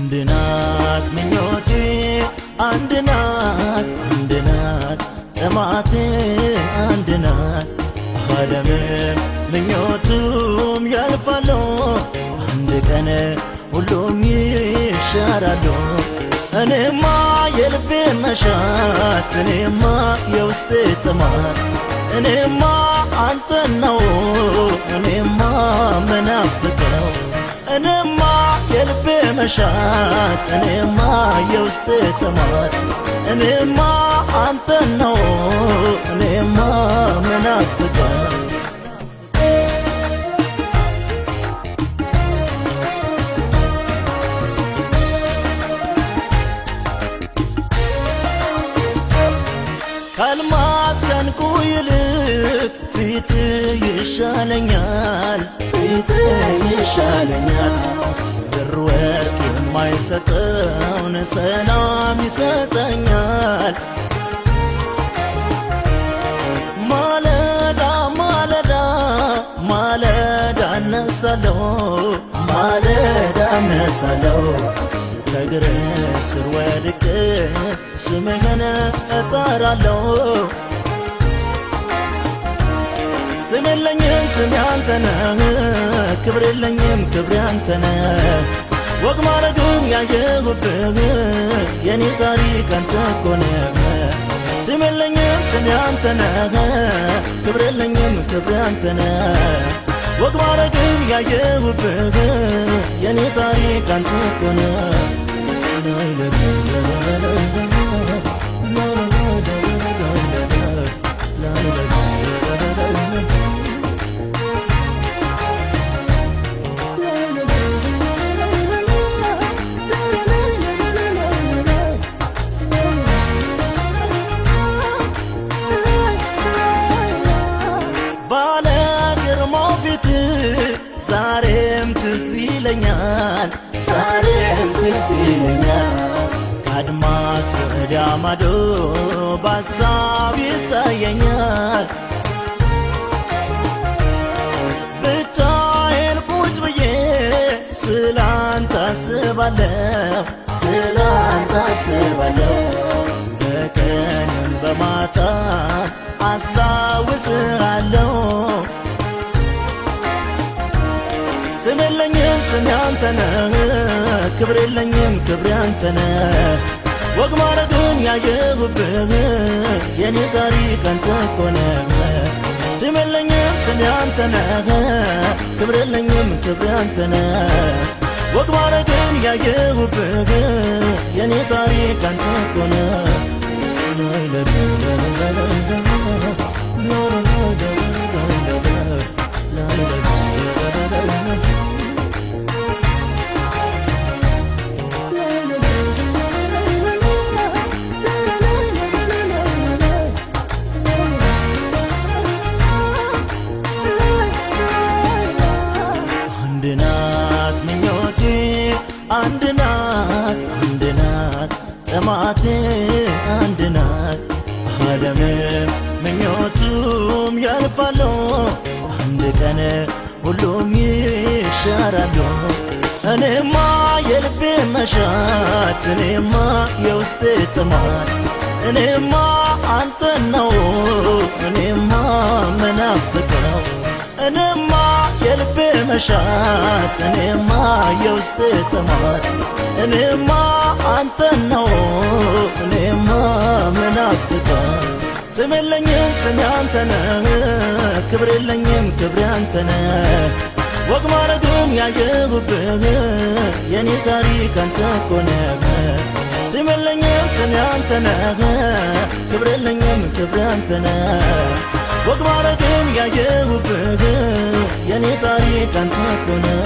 አንድናት ምኞቴ አንድናት ጥማቴ አንድናት ዓለምም ምኞቱም ያልፋሉ አንድ ቀን ሁሉም ይሻራሉ እኔማ የልቤ መሻት እኔማ የውስጤ ጥማት እኔማ አንተን ነው እኔማ መናፍቀው እኔማ የልቤ መሻት እኔማ የውስጤ ጥማት እኔማ አንተን ነው እኔማ መናፍቀው ካልማዝ ከንቁ ይልቅ ፊት ይሻለኛል ብር ወርቅ የማይሰጠውን ሰላም ይሰጠኛል ማለዳ እነሳለሁ ከእግር ስር ወድቄ ስምህን እጠራለሁ ስም የለኝም ስሜ አንተ ነህ ክብር የለኝም ክብሬ አንተ ነህ ወግ ማረግን ያየሁብህ የኔ ታሪክ አንተ እኮ ነህ ስም የለኝም ስሜ አንተ ነህ ክብር የለኝም ክብሬ አንተ ነህ ወግ ማረግን ያየሁብህ የኔ ታሪክ አንተ እኮ ነህ ዛሬም ትዝ ይለኛል ከአድማስ ወዲያ ማዶ በሀሳብ ይታየኛል ብቻዬን ቁጭ ብዬ ስላንተ አስባለሁ በቀንም በማታ አስታውስሃለሁ ስም የለኝም ስሜ አንተ ነህ ክብር የለኝም ክብሬ አንተ ነህ ወግ ማረግን ያየሁብህ የኔ ታሪክ አንተ እኮ ነህ ስም የለኝም ስሜ አንተ ነህ ክብር የለኝም ክብሬ አንተ ነህ ወግ ማረግን ያየሁብህ የኔ ታሪክ አንተ እኮ ነህ አንድናት ምኞቴ አንድናት ጥማቴ አንድናት ዓለምም ምኞቱም ያልፋሉ አንድ ቀን ሁሉም ይሻራሉ እኔማ የልቤ መሻት እኔማ የውስጤ ጥማት እኔማ አንተን ነው እኔማ መናፍቀው እኔማ የልቤ መሻት እኔማ የውስጤ ጥማት እኔማ አንተን ነው እኔማ መናፍቀው ስም የለኝም ስሜ አንተ ነህ ክብር የለኝም ክብሬ አንተ ነህ ወግ ማረግን ያየሁብህ የኔ ታሪክ አንተ እኮ ነህ ስም የለኝም ስሜ አንተ ነህ ክብር የለኝም ክብሬ አንተ ነህ ወግ ማረግን ያየሁብህ የኔ ታሪክ አንተ እኮ ነህ